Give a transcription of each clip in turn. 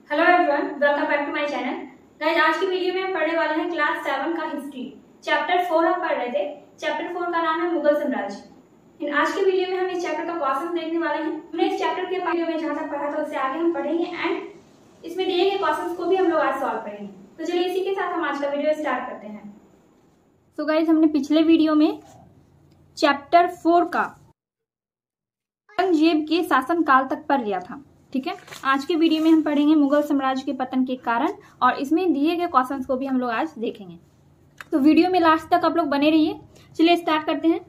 Hello everyone, welcome back to my channel. Guys, आज की video में हम पढ़ने वाले हैं क्लास 7 का हिस्ट्री। चैप्टर 4 हम पढ़ रहे थे। चैप्टर 4 का नाम है मुगल साम्राज्य। आज की वीडियो में हम इस चैप्टर का क्वेश्चन देखने वाले हैं। हमने इस चैप्टर के वीडियो में जहां तक पढ़ा था उससे आगे हम पढ़ेंगे एंड इसमें दिए गए क्वेश्चंस को भी हम लोग आज सॉल्व करेंगे। तो चलिए इसी के साथ हम आज का वीडियो स्टार्ट करते हैं। तो गाइस, हमने पिछले वीडियो में चैप्टर 4 का औरंगजेब के शासन काल तक पढ़ लिया था। ठीक है, आज के वीडियो में हम पढ़ेंगे मुगल साम्राज्य के पतन के कारण और इसमें दिए गए क्वेश्चंस को भी हम लोग आज देखेंगे। तो वीडियो में लास्ट तक आप लोग बने रहिए। चलिए स्टार्ट करते हैं।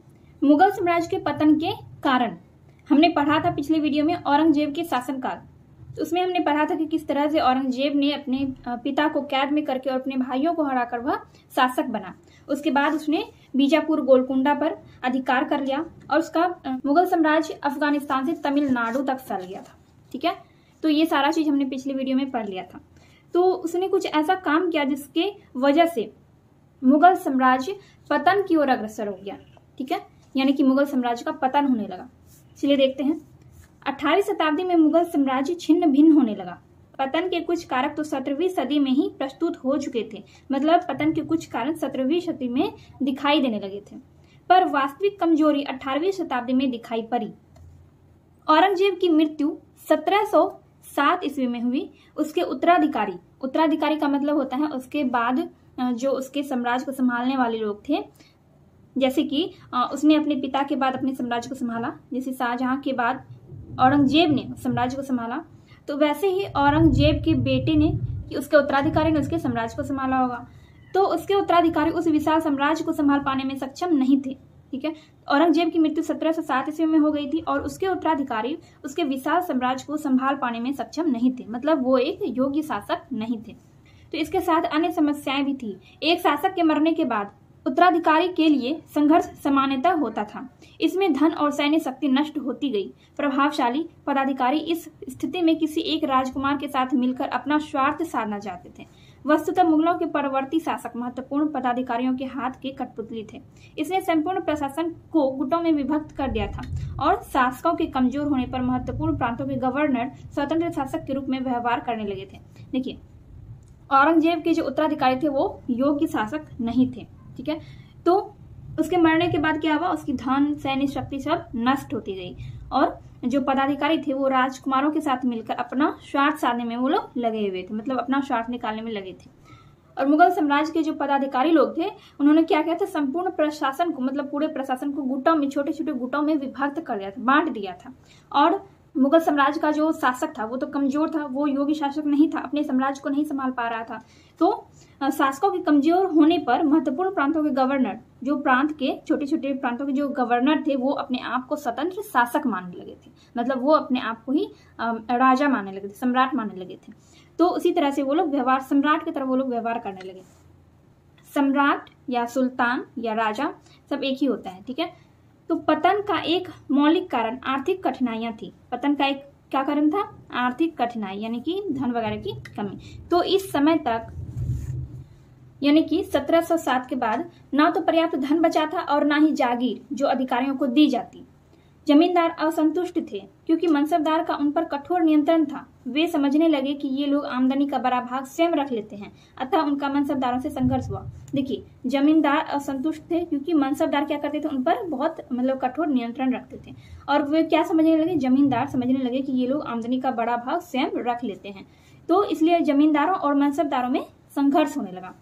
मुगल साम्राज्य के पतन के कारण हमने पढ़ा था पिछले वीडियो में औरंगजेब के शासनकाल। तो उसमें हमने पढ़ा था कि किस तरह से औरंगजेब ने अपने पिता को कैद में करके और अपने भाइयों को हराकर वह शासक बना। उसके बाद उसने बीजापुर गोलकुंडा पर अधिकार कर लिया और उसका मुगल साम्राज्य अफगानिस्तान से तमिलनाडु तक फैल गया था। ठीक है, तो ये सारा चीज हमने पिछले वीडियो में पढ़ लिया था। तो उसने कुछ ऐसा काम किया जिसके वजह से मुगल साम्राज्य पतन की ओर अग्रसर हो गया। ठीक है, यानी कि मुगल साम्राज्य का पतन होने लगा। चलिए देखते हैं। 18वीं शताब्दी में मुगल साम्राज्य छिन्न भिन्न होने लगा। पतन के कुछ कारक तो 17वीं सदी में ही प्रस्तुत हो चुके थे, मतलब पतन के कुछ कारण 17वीं सदी में दिखाई देने लगे थे, पर वास्तविक कमजोरी 18वीं शताब्दी में दिखाई पड़ी। औरंगजेब की मृत्यु 1707 ईस्वी में हुई। उसके उत्तराधिकारी का मतलब होता है उसके बाद जो उसके साम्राज्य को संभालने वाले लोग थे, जैसे कि उसने अपने पिता के बाद अपने साम्राज्य को संभाला, जैसे शाहजहां के बाद औरंगजेब ने साम्राज्य को संभाला, तो वैसे ही औरंगजेब के बेटे ने कि उसके उत्तराधिकारी ने उसके साम्राज्य को संभाला होगा। तो उसके उत्तराधिकारी उस विशाल साम्राज्य को संभाल पाने में सक्षम नहीं थे। ठीक है, औरंगजेब की मृत्यु 1707 ईस्वी में हो गई थी और उसके उत्तराधिकारी उसके विशाल साम्राज्य को संभाल पाने में सक्षम नहीं थे, मतलब वो एक योग्य शासक नहीं थे। तो इसके साथ अन्य समस्याएं भी थी। एक शासक के मरने के बाद उत्तराधिकारी के लिए संघर्ष सामान्यतः होता था। इसमें धन और सैन्य शक्ति नष्ट होती गई। प्रभावशाली पदाधिकारी इस स्थिति में किसी एक राजकुमार के साथ मिलकर अपना स्वार्थ साधना चाहते थे। वस्तुतः मुगलों के परवर्ती शासक महत्वपूर्ण पदाधिकारियों के हाथ के कठपुतली थे। इसने संपूर्ण प्रशासन को गुटों में विभक्त कर दिया था और शासकों के कमजोर होने पर महत्वपूर्ण प्रांतों के गवर्नर स्वतंत्र शासक के रूप में व्यवहार करने लगे थे। देखिए, औरंगजेब के जो उत्तराधिकारी थे वो योग्य शासक नहीं थे। ठीक है, तो उसके मरने के बाद क्या हुआ, उसकी धन सैन्य शक्ति सब नष्ट होती गई और जो पदाधिकारी थे वो राजकुमारों के साथ मिलकर अपना स्वार्थ साधने में वो लोग लगे हुए थे, मतलब अपना स्वार्थ निकालने में लगे थे। और मुगल साम्राज्य के जो पदाधिकारी लोग थे उन्होंने क्या किया था, संपूर्ण प्रशासन को, मतलब पूरे प्रशासन को गुटों में, छोटे छोटे गुटों में विभक्त कर दिया था, बांट दिया था। और मुगल साम्राज्य का जो शासक था वो तो कमजोर था, वो योग्य शासक नहीं था, अपने साम्राज्य को नहीं संभाल पा रहा था। तो शासकों के कमजोर होने पर महत्वपूर्ण प्रांतों के गवर्नर, जो प्रांत के छोटे छोटे प्रांतों के जो गवर्नर थे वो अपने आप को स्वतंत्र शासक मानने लगे थे, मतलब वो अपने आप को ही राजा मानने लगे थे, सम्राट मानने लगे थे। तो उसी तरह से वो लोग व्यवहार, सम्राट की तरह वो लोग व्यवहार करने लगे। सम्राट या सुल्तान या राजा सब एक ही होता है। ठीक है, तो पतन का एक मौलिक कारण आर्थिक कठिनाइयां थी। पतन का एक क्या कारण था, आर्थिक कठिनाई, यानी कि धन वगैरह की कमी। तो इस समय तक यानी कि 1707 के बाद ना तो पर्याप्त धन बचा था और ना ही जागीर जो अधिकारियों को दी जाती। जमींदार असंतुष्ट थे क्योंकि मनसबदार का उन पर कठोर नियंत्रण था। वे समझने लगे कि ये लोग आमदनी का बड़ा भाग स्वयं रख लेते हैं, अतः उनका मनसबदारों से संघर्ष हुआ। देखिए, जमींदार असंतुष्ट थे क्योंकि मनसबदार क्या करते थे, उन पर बहुत मतलब कठोर नियंत्रण रखते थे और वे क्या समझने लगे, जमींदार समझने लगे कि ये लोग आमदनी का बड़ा भाग स्वयं रख लेते हैं। तो इसलिए जमींदारों और मनसबदारों में संघर्ष होने लगा।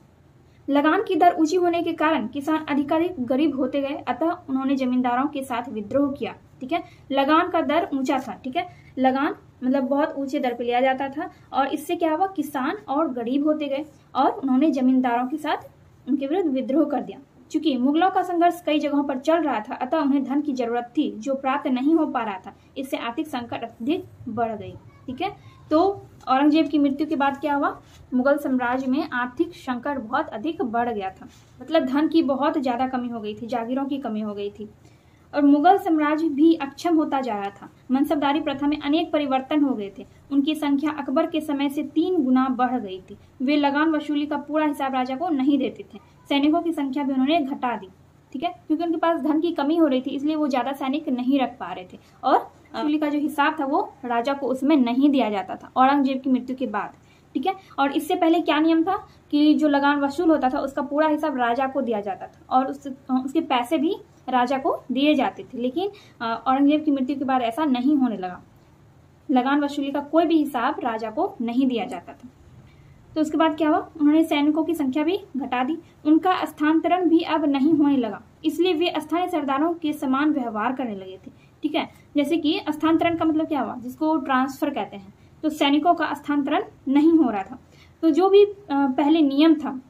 लगान की दर ऊंची होने के कारण किसान अधिकाधिक गरीब होते गए, अतः उन्होंने जमींदारों के साथ विद्रोह किया। ठीक है, लगान का दर ऊंचा था। ठीक है, लगान मतलब बहुत ऊंचे दर पे लिया जाता था और इससे क्या हुआ, किसान और गरीब होते गए और उन्होंने जमींदारों के साथ उनके विरुद्ध विद्रोह कर दिया। चूंकि मुगलों का संघर्ष कई जगहों पर चल रहा था, अतः उन्हें धन की जरूरत थी जो प्राप्त नहीं हो पा रहा था। इससे आर्थिक संकट अधिक बढ़ गई। ठीक है, तो औरंगजेब की मृत्यु के बाद क्या हुआ, मुगल साम्राज्य में आर्थिक संकट बहुत अधिक बढ़ गया था, मतलब धन की बहुत ज्यादा कमी हो गई थी, जागीरों की कमी हो गई थी और मुगल साम्राज्य भी अक्षम होता जा रहा था। मनसबदारी प्रथा में अनेक परिवर्तन हो गए थे। उनकी संख्या अकबर के समय से 3 गुना बढ़ गई थी। वे लगान वसूली का पूरा हिसाब राजा को नहीं देते थे। सैनिकों की संख्या भी उन्होंने घटा दी। ठीक है, क्योंकि उनके पास धन की कमी हो रही थी, इसलिए वो ज्यादा सैनिक नहीं रख पा रहे थे और वसूली का जो हिसाब था वो राजा को उसमें नहीं दिया जाता था। औरंगजेब की मृत्यु के बाद ठीक है। और इससे पहले क्या नियम था कि जो लगान वसूल होता था उसका पूरा हिसाब राजा को दिया जाता था और उसके पैसे भी राजा को दिए जाते थे। लेकिन औरंगजेब की मृत्यु के बाद ऐसा नहीं होने लगा, लगान वसूली का कोई भी हिसाब राजा को नहीं दिया जाता था। तो उसके बाद क्या हुआ, उन्होंने सैनिकों की संख्या भी घटा दी, उनका स्थानांतरण भी अब नहीं होने लगा, इसलिए वे स्थानीय सरदारों के समान व्यवहार करने लगे थे। ठीक है, जैसे कि स्थानांतरण का मतलब क्या हुआ, जिसको ट्रांसफर कहते हैं। तो सैनिकों का स्थानांतरण नहीं हो रहा था। तो जो भी पहले नियम था,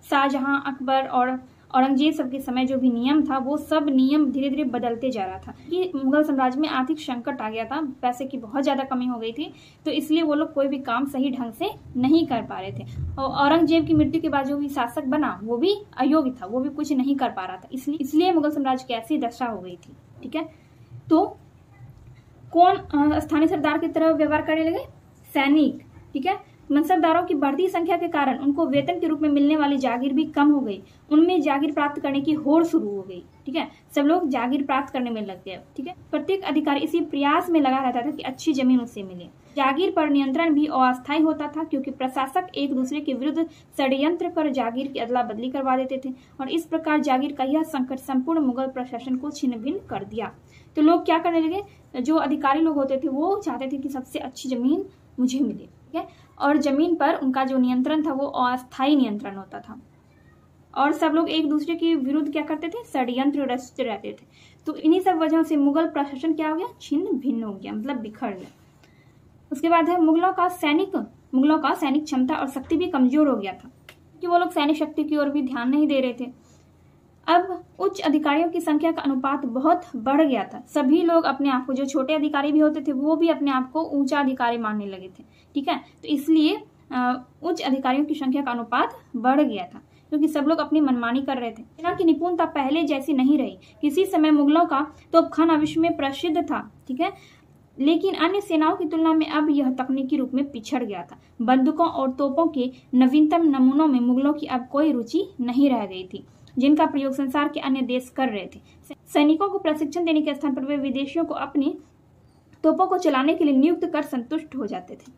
शाहजहां, अकबर और औरंगजेब सब के समय जो भी नियम था, वो सब नियम धीरे धीरे बदलते जा रहा था कि मुगल साम्राज्य में आर्थिक संकट आ गया था, पैसे की बहुत ज्यादा कमी हो गई थी। तो इसलिए वो लोग कोई भी काम सही ढंग से नहीं कर पा रहे थे। और औरंगजेब की मृत्यु के बाद जो भी शासक बना वो भी अयोग्य था, वो भी कुछ नहीं कर पा रहा था। इसलिए मुगल साम्राज्य की ऐसी दशा हो गई थी। ठीक है, तो कौन स्थानीय सरदार की तरह व्यवहार करने लगे, सैनिक। ठीक है, मनसबदारों की बढ़ती संख्या के कारण उनको वेतन के रूप में मिलने वाली जागीर भी कम हो गई, उनमें जागीर प्राप्त करने की होड़ शुरू हो गई। ठीक है, सब लोग जागीर प्राप्त करने में लग गए। ठीक है, प्रत्येक अधिकारी इसी प्रयास में लगा रहता था कि अच्छी जमीन उससे मिले। जागीर पर नियंत्रण भी अस्थायी होता था, क्योंकि प्रशासक एक दूसरे के विरुद्ध षड्यंत्र कर जागीर की अदला बदली करवा देते थे और इस प्रकार जागीर का यह संकट संपूर्ण मुगल प्रशासन को छिन्न भिन्न कर दिया। तो लोग क्या करने लगे, जो अधिकारी लोग होते थे वो चाहते थे कि सबसे अच्छी जमीन मुझे मिले। ठीक है, और जमीन पर उनका जो नियंत्रण था वो अस्थायी नियंत्रण होता था और सब लोग एक दूसरे के विरुद्ध क्या करते थे, षड्यंत्र रचते रहते थे। तो इन्हीं सब वजहों से मुगल प्रशासन क्या हो गया, छिन्न भिन्न हो गया, मतलब बिखर गया। उसके बाद है मुगलों का सैनिक क्षमता और शक्ति भी कमजोर हो गया था कि वो लोग सैनिक शक्ति की ओर भी ध्यान नहीं दे रहे थे। अब उच्च अधिकारियों की संख्या का अनुपात बहुत बढ़ गया था। सभी लोग अपने आप को, जो छोटे अधिकारी भी होते थे वो भी अपने आप को ऊंचा अधिकारी मानने लगे थे। ठीक है, तो इसलिए उच्च अधिकारियों की संख्या का अनुपात बढ़ गया था, क्योंकि सब लोग अपनी मनमानी कर रहे थे। सेना की निपुणता पहले जैसी नहीं रही। किसी समय मुगलों का तोपखाना विश्व में प्रसिद्ध था। ठीक है, लेकिन अन्य सेनाओं की तुलना में अब यह तकनीकी रूप में पिछड़ गया था। बंदूकों और तोपों के नवीनतम नमूनों में मुगलों की अब कोई रुचि नहीं रह गई थी, जिनका प्रयोग संसार के अन्य देश कर रहे थे। सैनिकों को प्रशिक्षण देने के स्थान पर वे विदेशियों को अपनी तोपों को चलाने के लिए नियुक्त कर संतुष्ट हो जाते थे।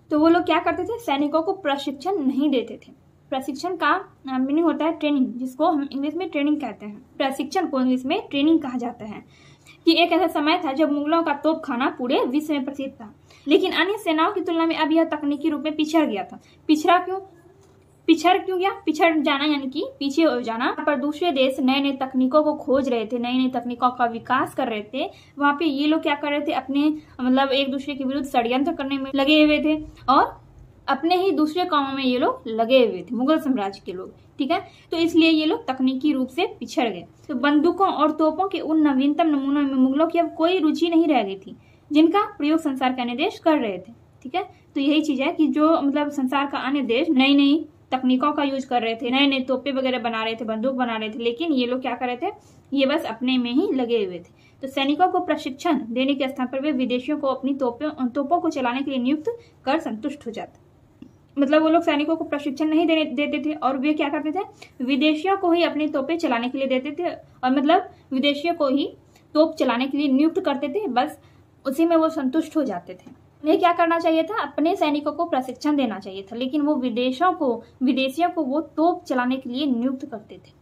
तो वो लोग क्या करते थे, सैनिकों को प्रशिक्षण नहीं देते थे। प्रशिक्षण का मीनिंग होता है ट्रेनिंग, जिसको हम इंग्लिश में ट्रेनिंग कहते हैं। प्रशिक्षण को इंग्लिश में ट्रेनिंग कहा जाता है। कि एक ऐसा समय था जब मुगलों का तोपखाना पूरे विश्व में प्रसिद्ध था, लेकिन अन्य सेनाओं की तुलना में अब यह तकनीकी रूप में पिछड़ गया था। पिछड़ क्यों गया, पिछड़ जाना यानी कि पीछे हो जाना। पर दूसरे देश नए नए तकनीकों को खोज रहे थे, नई नई तकनीकों का विकास कर रहे थे। वहां पे ये लोग क्या कर रहे थे, अपने मतलब एक दूसरे के विरुद्ध षड्यंत्र करने में लगे हुए थे और अपने ही दूसरे कामों में ये लोग लगे हुए थे, मुगल साम्राज्य के लोग। ठीक है, तो इसलिए ये लोग तकनीकी रूप से पिछड़ गए। तो बंदूकों और तोपों के उन नवीनतम नमूनों में मुगलों की अब कोई रुचि नहीं रह गई थी, जिनका प्रयोग संसार के अन्य देश कर रहे थे। ठीक है, तो यही चीज है कि जो मतलब संसार का अन्य देश नई नई तकनीकों का यूज कर रहे थे, नए नए तोपे वगैरह बना रहे थे, बंदूक बना रहे थे, लेकिन ये लोग क्या कर रहे थे, ये बस अपने में ही लगे हुए थे। तो सैनिकों को प्रशिक्षण देने के स्थान पर वे विदेशियों को अपनी तोपों को चलाने के लिए नियुक्त कर संतुष्ट हो जाते। मतलब वो लोग सैनिकों को प्रशिक्षण नहीं देते थे और वे क्या करते थे, विदेशियों को ही अपनी तोपें चलाने के लिए देते थे और मतलब विदेशियों को ही तोप चलाने के लिए नियुक्त करते थे, बस उसी में वो संतुष्ट हो जाते थे। उन्हें क्या करना चाहिए था, अपने सैनिकों को प्रशिक्षण देना चाहिए था, लेकिन वो विदेशियों को वो तोप चलाने के लिए नियुक्त करते थे।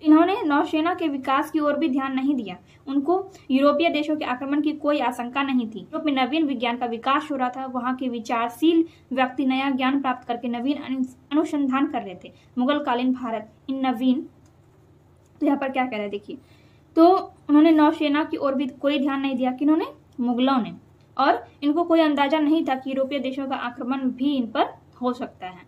इन्होंने नौसेना के विकास की ओर भी ध्यान नहीं दिया। उनको यूरोपीय देशों के आक्रमण की कोई आशंका नहीं थी। यूरोप में नवीन विज्ञान का विकास हो रहा था, वहां के विचारशील व्यक्ति नया ज्ञान प्राप्त करके नवीन अनुसंधान कर रहे थे। मुगल कालीन भारत इन नवीन, तो यहाँ पर क्या कह रहे हैं देखिए, तो उन्होंने नौसेना की ओर भी कोई ध्यान नहीं दिया, किन्होंने, मुगलों ने। और इनको कोई अंदाजा नहीं था कि यूरोपीय देशों का आक्रमण भी इन पर हो सकता है।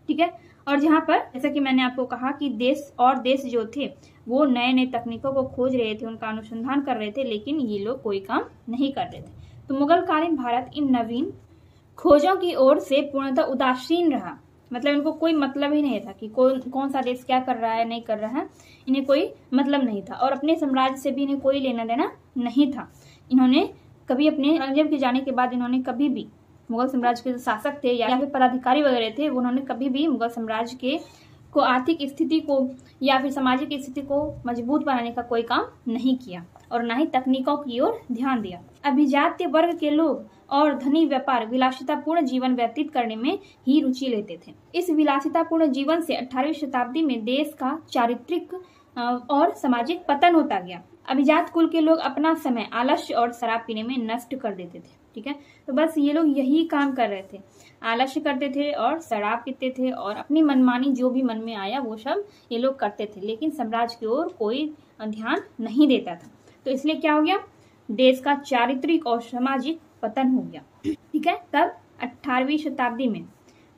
ठीक है, और जहां पर जैसा कि मैंने आपको कहा कि देश जो थे वो नए नए तकनीकों को खोज रहे थे, उनका अनुसंधान कर रहे थे, लेकिन ये लोग कोई काम नहीं कर रहे थे। तो मुगल कालीन भारत इन नवीन खोजों की ओर से पूर्णतः उदासीन रहा। मतलब इनको कोई मतलब ही नहीं था कि कौन सा देश क्या कर रहा है, नहीं कर रहा है, इन्हें कोई मतलब नहीं था। और अपने साम्राज्य से भी इन्हें कोई लेना देना नहीं था। इन्होंने कभी अपने औरंगजेब के जाने के बाद इन्होंने कभी भी मुगल साम्राज्य के जो शासक थे या फिर पदाधिकारी वगैरह थे, उन्होंने कभी भी मुगल साम्राज्य को आर्थिक स्थिति को या फिर सामाजिक स्थिति को मजबूत बनाने का कोई काम नहीं किया और ना ही तकनीकों की ओर ध्यान दिया। अभिजात्य वर्ग के लोग और धनी व्यापार विलासितापूर्ण जीवन व्यतीत करने में ही रुचि लेते थे। इस विलासितापूर्ण जीवन से 18वीं शताब्दी में देश का चारित्रिक और सामाजिक पतन होता गया। अभिजात कुल के लोग अपना समय आलस्य और शराब पीने में नष्ट कर देते थे। ठीक है, तो बस ये लोग यही काम कर रहे थे, आलस्य करते थे और शराब पीते थे और अपनी मनमानी जो भी मन में आया वो सब ये लोग करते थे, लेकिन साम्राज्य की ओर कोई ध्यान नहीं देता था। तो इसलिए क्या हो गया, देश का चारित्रिक और सामाजिक पतन हो गया। ठीक है, तब 18वीं शताब्दी में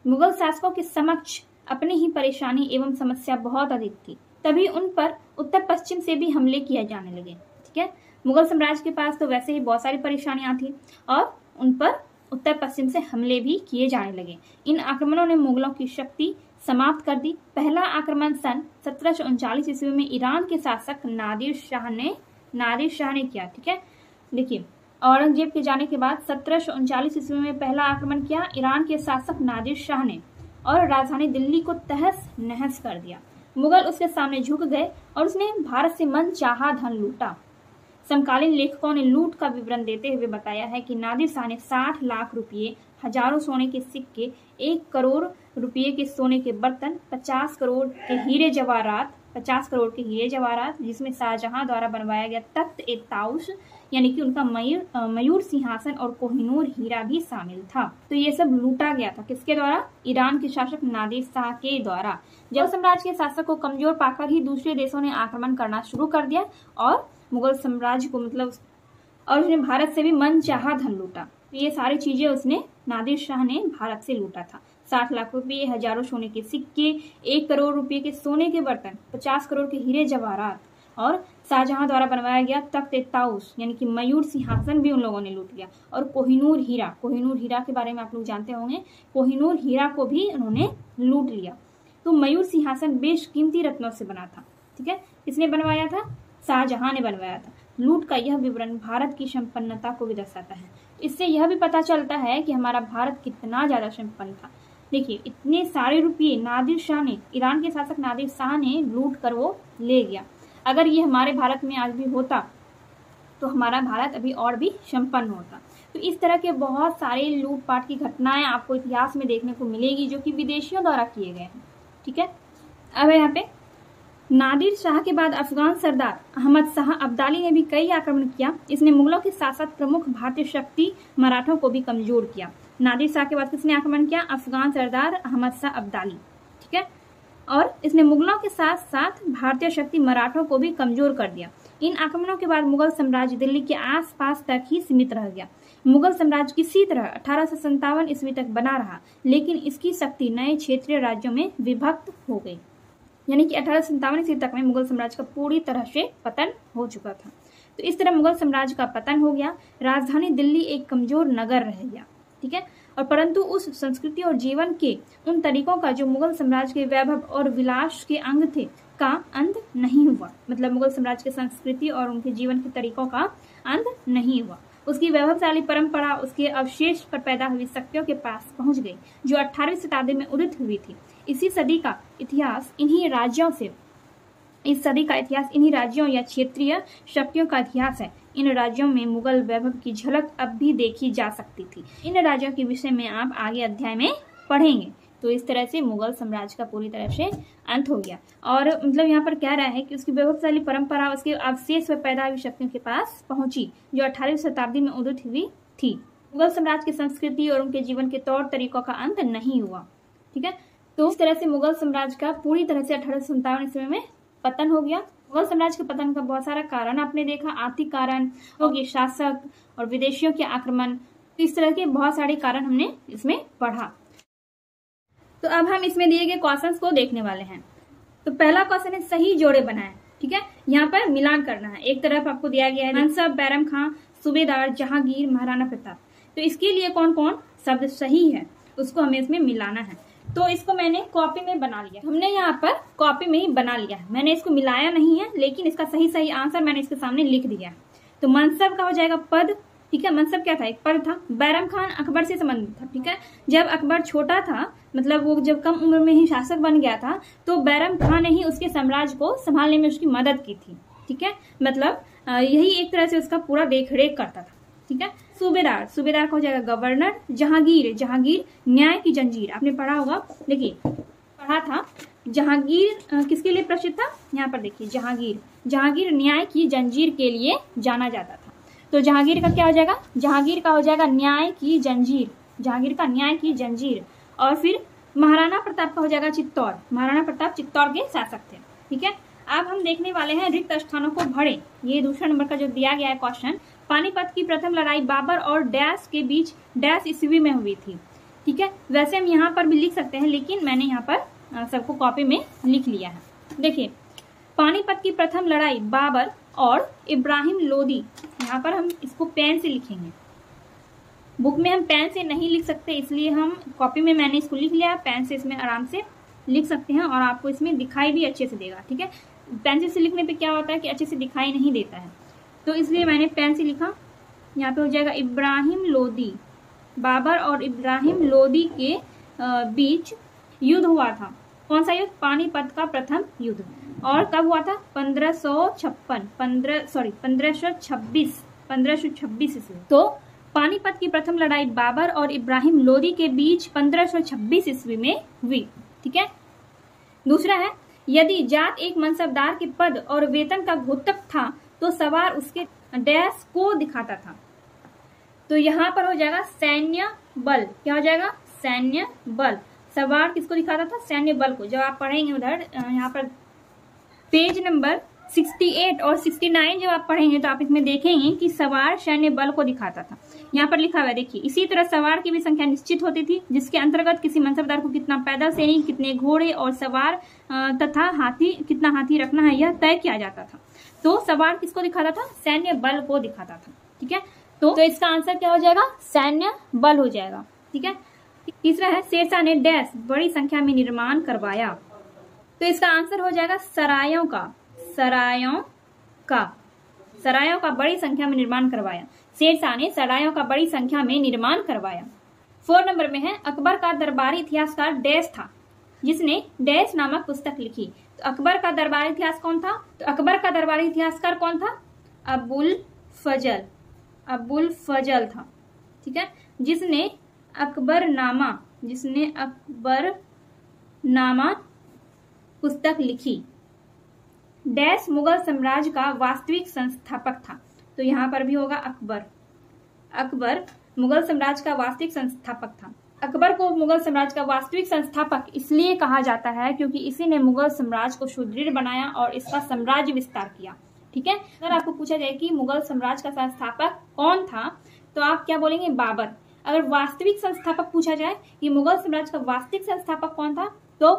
मुगल शासकों के समक्ष अपनी ही परेशानी एवं समस्या बहुत अधिक थी। तभी उन पर उत्तर पश्चिम से भी हमले किए जाने लगे। ठीक है, मुगल साम्राज्य के पास तो वैसे ही बहुत सारी परेशानियां थी और उन पर उत्तर पश्चिम से हमले भी किए जाने लगे। इन आक्रमणों ने मुगलों की शक्ति समाप्त कर दी। पहला आक्रमण सन 1739 ईस्वी में ईरान के शासक नादिर शाह ने किया। ठीक है, देखिए औरंगजेब के जाने के बाद 1739 ईस्वी में पहला आक्रमण किया ईरान के शासक नादिर शाह ने और राजधानी दिल्ली को तहस नहस कर दिया। मुगल उसके सामने झुक गए और उसने भारत से मनचाहा धन लूटा। समकालीन लेखकों ने लूट का विवरण देते हुए बताया है कि नादिर शाह ने 60 लाख रुपये, हजारों सोने के सिक्के, 1 करोड़ रुपये के सोने के बर्तन, 50 करोड़ के हीरे जवाहरात, जिसमें शाहजहां द्वारा बनवाया गया तख्त ए ताउस यानी कि उनका मयूर सिंहासन और कोहिनूर हीरा भी शामिल था। तो ये सब लूटा गया था किसके द्वारा, ईरान के शासक नादिर शाह के द्वारा। जब साम्राज्य के शासक को कमजोर पाकर ही दूसरे देशों ने आक्रमण करना शुरू कर दिया और मुगल साम्राज्य को और उसने भारत से भी मनचाहा धन लूटा। तो ये सारी चीजें उसने नादिर शाह ने भारत से लूटा था। 60 लाख रुपये, हजारों सोने के सिक्के, 1 करोड़ रुपये के सोने के बर्तन, 50 करोड़ के हीरे जवाहरात और शाहजहां द्वारा बनवाया गया तख्त ए ताउस यानी कि मयूर सिंहासन भी उन लोगों ने लूट लिया। और कोहिनूर हीरा के बारे में आप लोग जानते होंगे, कोहिनूर हीरा को भी उन्होंने लूट लिया। तो मयूर सिंहासन बेशकीमती रत्नों से बना था। ठीक है, किसने बनवाया था, शाहजहां ने बनवाया था। लूट का यह विवरण भारत की संपन्नता को भी दर्शाता है। इससे यह भी पता चलता है कि हमारा भारत कितना ज्यादा संपन्न था। देखिए इतने सारे रुपये नादिर शाह ने, ईरान के शासक नादिर शाह ने लूट कर वो ले गया। अगर ये हमारे भारत में आज भी होता तो हमारा भारत अभी और भी संपन्न होता। तो इस तरह के बहुत सारे लूटपाट की घटनाएं आपको इतिहास में देखने को मिलेगी जो कि विदेशियों द्वारा किए गए हैं। ठीक है, अब यहाँ पे नादिर शाह के बाद अफगान सरदार अहमद शाह अब्दाली ने भी कई आक्रमण किया। इसने मुगलों के साथ साथ प्रमुख भारतीय शक्ति मराठों को भी कमजोर किया। नादिर शाह के बाद किसने आक्रमण किया, अफगान सरदार अहमद शाह अब्दाली। ठीक है, और इसने मुगलों के साथ साथ भारतीय शक्ति मराठों को भी कमजोर कर दिया। इन आक्रमणों के बाद मुगल साम्राज्य दिल्ली के आसपास तक ही सीमित रह गया। मुगल साम्राज्य किसी तरह 1857 ईस्वी तक बना रहा, लेकिन इसकी शक्ति नए क्षेत्रीय राज्यों में विभक्त हो गई। यानी कि 1857 ईस्वी तक में मुगल साम्राज्य का पूरी तरह से पतन हो चुका था। तो इस तरह मुगल साम्राज्य का पतन हो गया। राजधानी दिल्ली एक कमजोर नगर रह गया। ठीक है, और परंतु उस संस्कृति और जीवन के उन तरीकों का जो मुगल साम्राज्य के वैभव और विलास के अंग थे का अंत नहीं हुआ। मतलब मुगल साम्राज्य की संस्कृति और उनके जीवन के तरीकों का अंत नहीं हुआ। उसकी वैभवशाली परंपरा उसके अवशेष पर पैदा हुई शक्तियों के पास पहुंच गई जो 18वीं शताब्दी में उदित हुई थी। इस सदी का इतिहास इन्हीं राज्यों या क्षेत्रीय शक्तियों का इतिहास है। इन राज्यों में मुगल वैभव की झलक अब भी देखी जा सकती थी। इन राज्यों के विषय में आप आगे अध्याय में पढ़ेंगे। तो इस तरह से मुगल साम्राज्य का पूरी तरह से अंत हो गया। और मतलब यहाँ पर कह रहा है कि उसकी वैभवशाली परंपरा उसके अवशेष व पैदा हुई शक्तियों के पास पहुंची जो 18वीं शताब्दी में उदित हुई थी। मुगल साम्राज्य की संस्कृति और उनके जीवन के तौर तरीकों का अंत नहीं हुआ। ठीक है, तो इस तरह से मुगल साम्राज्य का पूरी तरह से 1857 ईस्वी में पतन हो गया। मुगल साम्राज्य के पतन का बहुत सारा कारण आपने देखा, आर्थिक कारण हो गए, शासक और विदेशियों के आक्रमण, तो इस तरह के बहुत सारे कारण हमने इसमें पढ़ा। तो अब हम इसमें दिए गए क्वेश्चंस को देखने वाले हैं। तो पहला क्वेश्चन है सही जोड़े बनाएं। ठीक है, यहाँ पर मिलान करना है। एक तरफ आपको दिया गया है मनसब, बैरम खां, सूबेदार, जहांगीर, महाराणा प्रताप। तो इसके लिए कौन कौन शब्द सही है उसको हमें इसमें मिलाना है। तो इसको मैंने कॉपी में बना लिया, हमने यहाँ पर कॉपी में ही बना लिया है। मैंने इसको मिलाया नहीं है, लेकिन इसका सही आंसर मैंने इसके सामने लिख दिया है। तो मनसब का हो जाएगा पद। ठीक है, मनसब क्या था, एक पद था। बैरम खान अकबर से संबंधित था। ठीक है, जब अकबर छोटा था, मतलब वो जब कम उम्र में ही शासक बन गया था, तो बैरम खान ने ही उसके साम्राज्य को संभालने में उसकी मदद की थी। ठीक है, मतलब यही एक तरह से उसका पूरा देखरेख करता था। ठीक है। सूबेदार, सूबेदार का हो जाएगा गवर्नर। जहांगीर, जहांगीर न्याय की जंजीर, आपने पढ़ा होगा, देखिए पढ़ा था। जहांगीर किसके लिए प्रसिद्ध था, यहाँ पर देखिए जहांगीर, जहांगीर न्याय की जंजीर के लिए जाना जाता था। तो जहांगीर का क्या हो जाएगा, जहांगीर का हो जाएगा न्याय की जंजीर, जहांगीर का न्याय की जंजीर। और फिर महाराणा प्रताप का हो जाएगा चित्तौड़, महाराणा प्रताप चित्तौड़ के शासक थे, ठीक है। अब हम देखने वाले हैं रिक्त स्थानों को भरे। ये दूसरा नंबर का जो दिया गया है क्वेश्चन, पानीपत की प्रथम लड़ाई बाबर और डैश के बीच डैश ईस्वी में हुई थी, ठीक है। वैसे हम यहाँ पर भी लिख सकते हैं, लेकिन मैंने यहाँ पर सबको कॉपी में लिख लिया है। देखिए पानीपत की प्रथम लड़ाई बाबर और इब्राहिम लोदी, यहाँ पर हम इसको पेन से लिखेंगे, बुक में हम पेन से नहीं लिख सकते, इसलिए हम कॉपी में मैंने इसको लिख लिया, पेन से इसमें आराम से लिख सकते हैं और आपको इसमें दिखाई भी अच्छे से देगा, ठीक है। पेंसिल से लिखने पे क्या होता है कि अच्छे से दिखाई नहीं देता है, तो इसलिए मैंने पेन से लिखा। यहाँ पे हो जाएगा इब्राहिम लोदी, बाबर और इब्राहिम लोदी के बीच युद्ध हुआ था। कौन सा युद्ध, पानीपत का प्रथम युद्ध। और कब हुआ था, 1526 ईस्वी। तो पानीपत की प्रथम लड़ाई बाबर और इब्राहिम लोदी के बीच 1526 ईस्वी में हुई, ठीक है। दूसरा है, यदि जाट एक मनसबदार के पद और वेतन का घोतक था तो सवार उसके डैश को दिखाता था। तो यहाँ पर हो जाएगा सैन्य बल, क्या हो जाएगा, सैन्य बल। सवार किसको दिखाता था, सैन्य बल को। जब आप पढ़ेंगे उधर यहाँ पर पेज नंबर 68 और 69 जब आप पढ़ेंगे तो आप इसमें देखेंगे कि सवार सैन्य बल को दिखाता था। यहाँ पर लिखा हुआ है, देखिए इसी तरह सवार की भी संख्या निश्चित होती थी, जिसके अंतर्गत किसी मनसबदार को कितना पैदल सैनिक, कितने घोड़े और सवार तथा हाथी, कितना हाथी रखना है, यह तय किया जाता था। तो सवार किसको दिखाता था, सैन्य बल को दिखाता था, ठीक है। तो इसका आंसर क्या हो जाएगा, सैन्य बल हो जाएगा, ठीक है। तीसरा है, शेरशाह ने डैश बड़ी संख्या में निर्माण करवाया। तो इसका आंसर हो जाएगा सरायों का, सरायों का बड़ी संख्या में निर्माण करवाया। शेरशाह ने सरायों का बड़ी संख्या में निर्माण करवाया। 4 नंबर में है, अकबर का दरबारी इतिहासकार डैश था जिसने डैश नामक पुस्तक लिखी। तो अकबर का दरबारी इतिहास कौन था, तो अकबर का दरबारी इतिहासकार कौन था, अबुल फजल था, ठीक है। जिसने अकबरनामा पुस्तक लिखी। डैश मुगल साम्राज्य का वास्तविक संस्थापक था। तो यहाँ पर भी होगा अकबर मुगल साम्राज्य का वास्तविक संस्थापक था। अकबर को मुगल साम्राज्य का वास्तविक संस्थापक इसलिए कहा जाता है क्योंकि इसी ने मुगल साम्राज्य को सुदृढ़ बनाया और इसका साम्राज्य विस्तार किया, ठीक है। अगर आपको पूछा जाए कि मुगल साम्राज्य का संस्थापक कौन था तो आप क्या बोलेंगे, बाबर। अगर वास्तविक संस्थापक पूछा जाए कि मुगल साम्राज्य का वास्तविक संस्थापक कौन था तो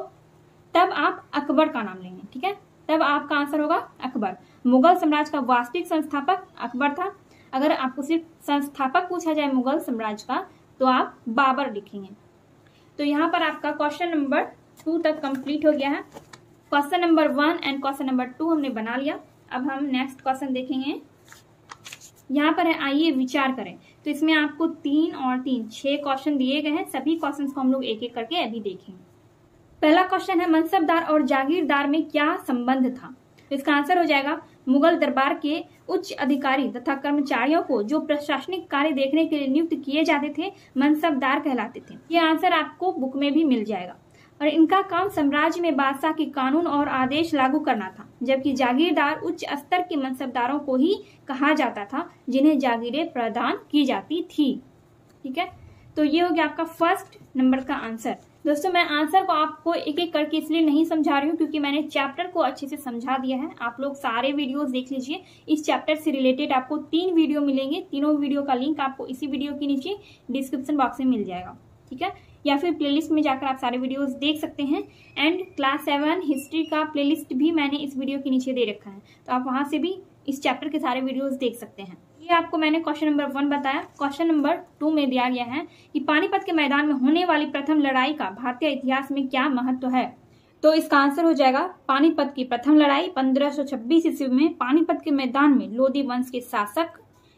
तब आप अकबर का नाम लेंगे, ठीक है। तब आपका आंसर होगा अकबर। मुगल साम्राज्य का वास्तविक संस्थापक अकबर था। अगर आपको सिर्फ संस्थापक पूछा जाए मुगल साम्राज्य का तो आप बाबर लिखेंगे। तो यहाँ पर आपका क्वेश्चन नंबर 2 तक कंप्लीट हो गया है। Question number 1 and question number 2 हमने बना लिया। अब हम नेक्स्ट क्वेश्चन देखेंगे। यहाँ पर है, आइए विचार करें। तो इसमें आपको 3 और 3 6 क्वेश्चन दिए गए हैं। सभी क्वेश्चन को हम लोग एक एक करके अभी देखेंगे। पहला क्वेश्चन है, मनसबदार और जागीरदार में क्या संबंध था। तो इसका आंसर हो जाएगा, मुगल दरबार के उच्च अधिकारी तथा कर्मचारियों को जो प्रशासनिक कार्य देखने के लिए नियुक्त किए जाते थे मनसबदार कहलाते थे। ये आंसर आपको बुक में भी मिल जाएगा। और इनका काम साम्राज्य में बादशाह के कानून और आदेश लागू करना था, जबकि जागीरदार उच्च स्तर के मनसबदारों को ही कहा जाता था जिन्हें जागीरें प्रदान की जाती थी, ठीक है। तो ये हो गया आपका फर्स्ट नंबर का आंसर। दोस्तों मैं आंसर को आपको एक एक करके इसलिए नहीं समझा रही हूँ क्योंकि मैंने चैप्टर को अच्छे से समझा दिया है। आप लोग सारे वीडियोस देख लीजिए। इस चैप्टर से रिलेटेड आपको 3 वीडियो मिलेंगे। तीनों वीडियो का लिंक आपको इसी वीडियो के नीचे डिस्क्रिप्शन बॉक्स में मिल जाएगा, ठीक है। या फिर प्लेलिस्ट में जाकर आप सारे वीडियोस देख सकते हैं। एंड क्लास 7 हिस्ट्री का प्लेलिस्ट भी मैंने इस वीडियो के नीचे दे रखा है, तो आप वहां से भी इस चैप्टर के सारे वीडियोस देख सकते हैं। ये आपको मैंने क्वेश्चन नंबर 1 बताया। क्वेश्चन नंबर 2 में दिया गया है कि पानीपत के मैदान में होने वाली प्रथम लड़ाई का भारतीय इतिहास में क्या महत्व है। तो इसका आंसर हो जाएगा, पानीपत की प्रथम लड़ाई 1526 ईस्वी में पानीपत के मैदान में लोदी वंश के शासक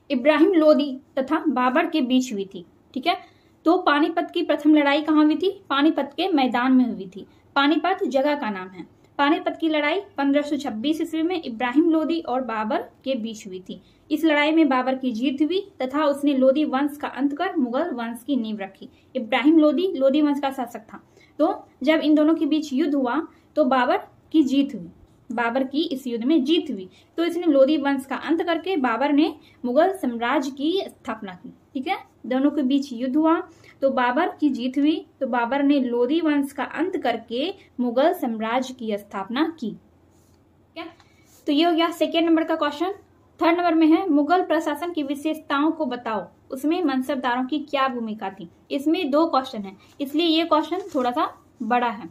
इब्राहिम लोदी तथा बाबर के बीच हुई थी, ठीक है। तो पानीपत की प्रथम लड़ाई कहाँ हुई थी, पानीपत के मैदान में हुई थी। पानीपत जगह का नाम है। पानीपत की लड़ाई 1526 ईस्वी में इब्राहिम लोदी और बाबर के बीच हुई थी। इस लड़ाई में बाबर की जीत हुई तथा उसने लोदी वंश का अंत कर मुगल वंश की नींव रखी। इब्राहिम लोदी वंश का शासक था। तो जब इन दोनों के बीच युद्ध हुआ तो बाबर की जीत हुई, बाबर की इस युद्ध में जीत हुई, तो इसने लोदी वंश का अंत करके बाबर ने मुगल साम्राज्य की स्थापना की। ठीक है, दोनों के बीच युद्ध हुआ तो बाबर की जीत हुई, तो बाबर ने लोदी वंश का अंत करके मुगल साम्राज्य की स्थापना की। ठीक है, तो ये हो गया सेकेंड नंबर का क्वेश्चन। थर्ड नंबर में है मुगल प्रशासन की विशेषताओं को बताओ, उसमें मनसबदारों की क्या भूमिका थी। इसमें 2 क्वेश्चन है, इसलिए ये क्वेश्चन थोड़ा सा बड़ा है।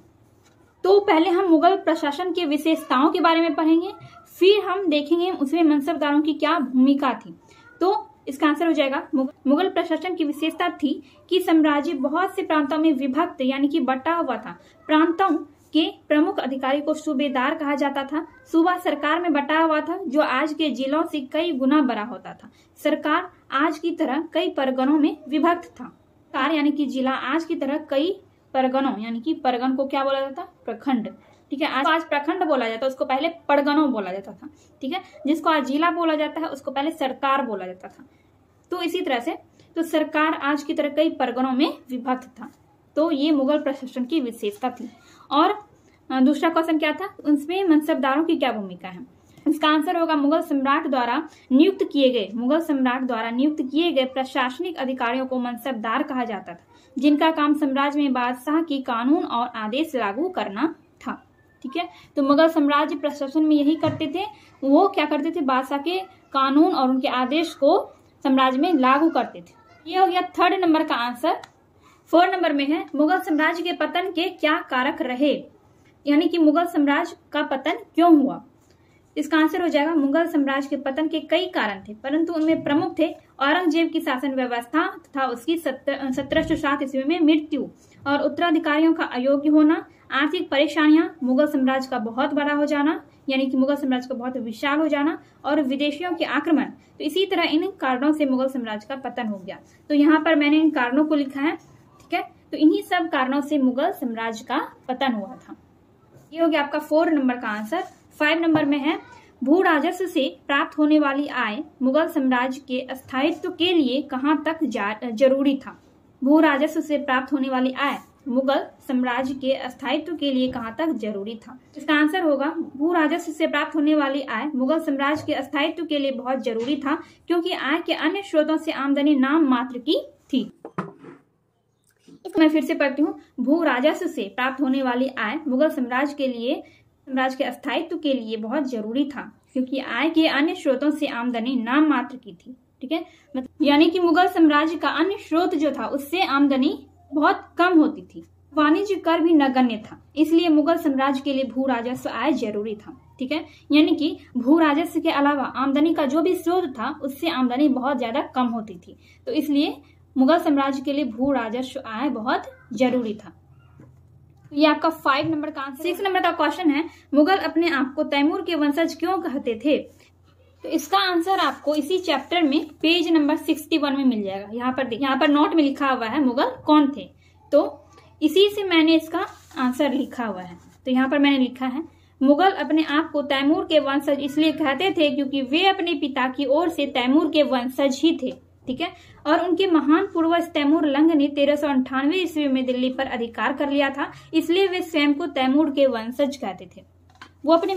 तो पहले हम मुगल प्रशासन की विशेषताओं के बारे में पढ़ेंगे, फिर हम देखेंगे उसमें मनसबदारों की क्या भूमिका थी। तो इसका आंसर हो जाएगा मुगल प्रशासन की विशेषता थी कि साम्राज्य बहुत से प्रांतों में विभक्त यानी कि बटा हुआ था। प्रांतों के प्रमुख अधिकारी को सूबेदार कहा जाता था। सूबा सरकार में बटा हुआ था जो आज के जिलों से कई गुना बड़ा होता था। सरकार आज की तरह कई परगनों में विभक्त था। सरकार यानी कि जिला आज की तरह कई परगनों यानी कि परगन को क्या बोला जाता, प्रखंड। ठीक है, आज प्रखंड बोला जाता, उसको पहले परगनों बोला जाता था। ठीक है, जिसको आज जिला बोला जाता है उसको पहले सरकार बोला जाता था। तो इसी तरह से तो सरकार आज की तरह कई परगनों में विभक्त था। तो ये मुगल प्रशासन की विशेषता थी। और दूसरा क्वेश्चन क्या था, उसमें मनसबदारों की क्या भूमिका है। इसका आंसर होगा मुगल सम्राट द्वारा नियुक्त किए गए प्रशासनिक अधिकारियों को मनसबदार कहा जाता था, जिनका काम साम्राज्य में बादशाह की कानून और आदेश लागू करना था। ठीक है, तो मुगल साम्राज्य प्रशासन में यही करते थे, वो क्या करते थे, बादशाह के कानून और उनके आदेश को साम्राज्य में लागू करते थे। ये हो गया थर्ड नंबर का आंसर। फोर्थ नंबर में है मुगल साम्राज्य के पतन के क्या कारक रहे, यानी कि मुगल साम्राज्य का पतन क्यों हुआ। इसका आंसर हो जाएगा मुगल साम्राज्य के पतन के कई कारण थे, परंतु उनमें प्रमुख थे औरंगजेब की शासन व्यवस्था तथा उसकी 1707 ईस्वी में मृत्यु और उत्तराधिकारियों का अयोग्य होना, आर्थिक परेशानियां, मुगल साम्राज्य का बहुत बड़ा हो जाना यानी कि मुगल साम्राज्य का बहुत विशाल हो जाना और विदेशियों के आक्रमण। तो इसी तरह इन कारणों से मुगल साम्राज्य का पतन हो गया। तो यहाँ पर मैंने इन कारणों को लिखा है। ठीक है, तो इन्हीं सब कारणों से मुगल साम्राज्य का पतन हुआ था। ये हो गया आपका 4 नंबर का आंसर। 5 नंबर में है भू राजस्व से प्राप्त होने वाली आय मुगल साम्राज्य के स्थायित्व के लिए कहाँ तक जरूरी था। भू राजस्व से प्राप्त होने वाली आय मुगल साम्राज्य के स्थायित्व के लिए कहाँ तक जरूरी था। इसका आंसर होगा भू राजस्व से प्राप्त होने वाली आय मुगल साम्राज्य के स्थायित्व के लिए बहुत जरूरी था, क्योंकि आय के अन्य स्रोतों से आमदनी नाम मात्र की थी। मैं फिर से पढ़ती हूँ, भू राजस्व से प्राप्त होने वाली आय मुगल साम्राज्य के स्थायित्व के लिए बहुत जरूरी था, क्योंकि आय के अन्य स्रोतों से आमदनी नाम मात्र की थी। ठीक है, यानी कि मुगल साम्राज्य का अन्य स्रोत जो था उससे आमदनी बहुत कम होती थी। वाणिज्य कर भी नगण्य था, इसलिए मुगल साम्राज्य के लिए भू राजस्व आय जरूरी था। ठीक है, यानी कि भू राजस्व के अलावा आमदनी का जो भी स्रोत था उससे आमदनी बहुत ज्यादा कम होती थी, तो इसलिए मुगल साम्राज्य के लिए भू राजस्व आय बहुत जरूरी था। ये आपका 5 नंबर का आंसर। 6 नंबर का क्वेश्चन है मुगल अपने आप को तैमूर के वंशज क्यों कहते थे। तो इसका आंसर आपको इसी चैप्टर में पेज नंबर 61 में मिल जाएगा। यहाँ पर नोट में लिखा हुआ है मुगल कौन थे, तो इसी से मैंने इसका आंसर लिखा हुआ है। तो यहाँ पर मैंने लिखा है मुगल अपने आप को तैमूर के वंशज इसलिए कहते थे क्योंकि वे अपने पिता की ओर से तैमूर के वंशज ही थे। ठीक है, और उनके महान पूर्वज तैमूर लंग ने 1398 ईस्वी में दिल्ली पर अधिकार कर लिया था, इसलिए वे स्वयं को तैमूर के वंशज कहते थे। वो अपने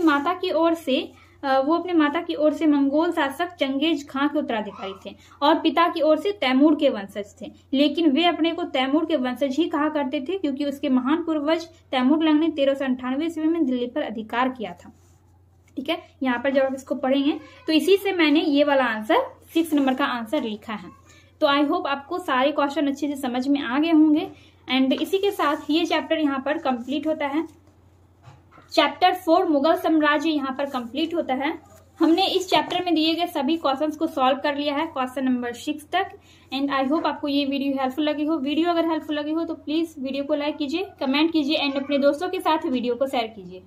माता की ओर से मंगोल शासक चंगेज खां के उत्तराधिकारी थे और पिता की ओर से तैमूर के वंशज थे, लेकिन वे अपने को तैमूर के वंशज ही कहा करते थे क्योंकि उसके महान पूर्वज तैमूर लंग ने 1398 ईस्वी में दिल्ली पर अधिकार किया था। ठीक है, यहाँ पर जब आप इसको पढ़ेंगे तो इसी से मैंने ये वाला आंसर 6 नंबर का आंसर लिखा है। तो आई होप आपको सारे क्वेश्चन अच्छे से समझ में आ गए होंगे। एंड इसी के साथ ये चैप्टर यहाँ पर कंप्लीट होता है। चैप्टर 4 मुगल साम्राज्य यहाँ पर कंप्लीट होता है। हमने इस चैप्टर में दिए गए सभी क्वेश्चंस को सॉल्व कर लिया है, क्वेश्चन नंबर 6 तक। एंड आई होप आपको ये वीडियो हेल्पफुल लगी हो। वीडियो अगर हेल्पफुल लगी हो तो प्लीज वीडियो को लाइक कीजिए, कमेंट कीजिए एंड अपने दोस्तों के साथ वीडियो को शेयर कीजिए।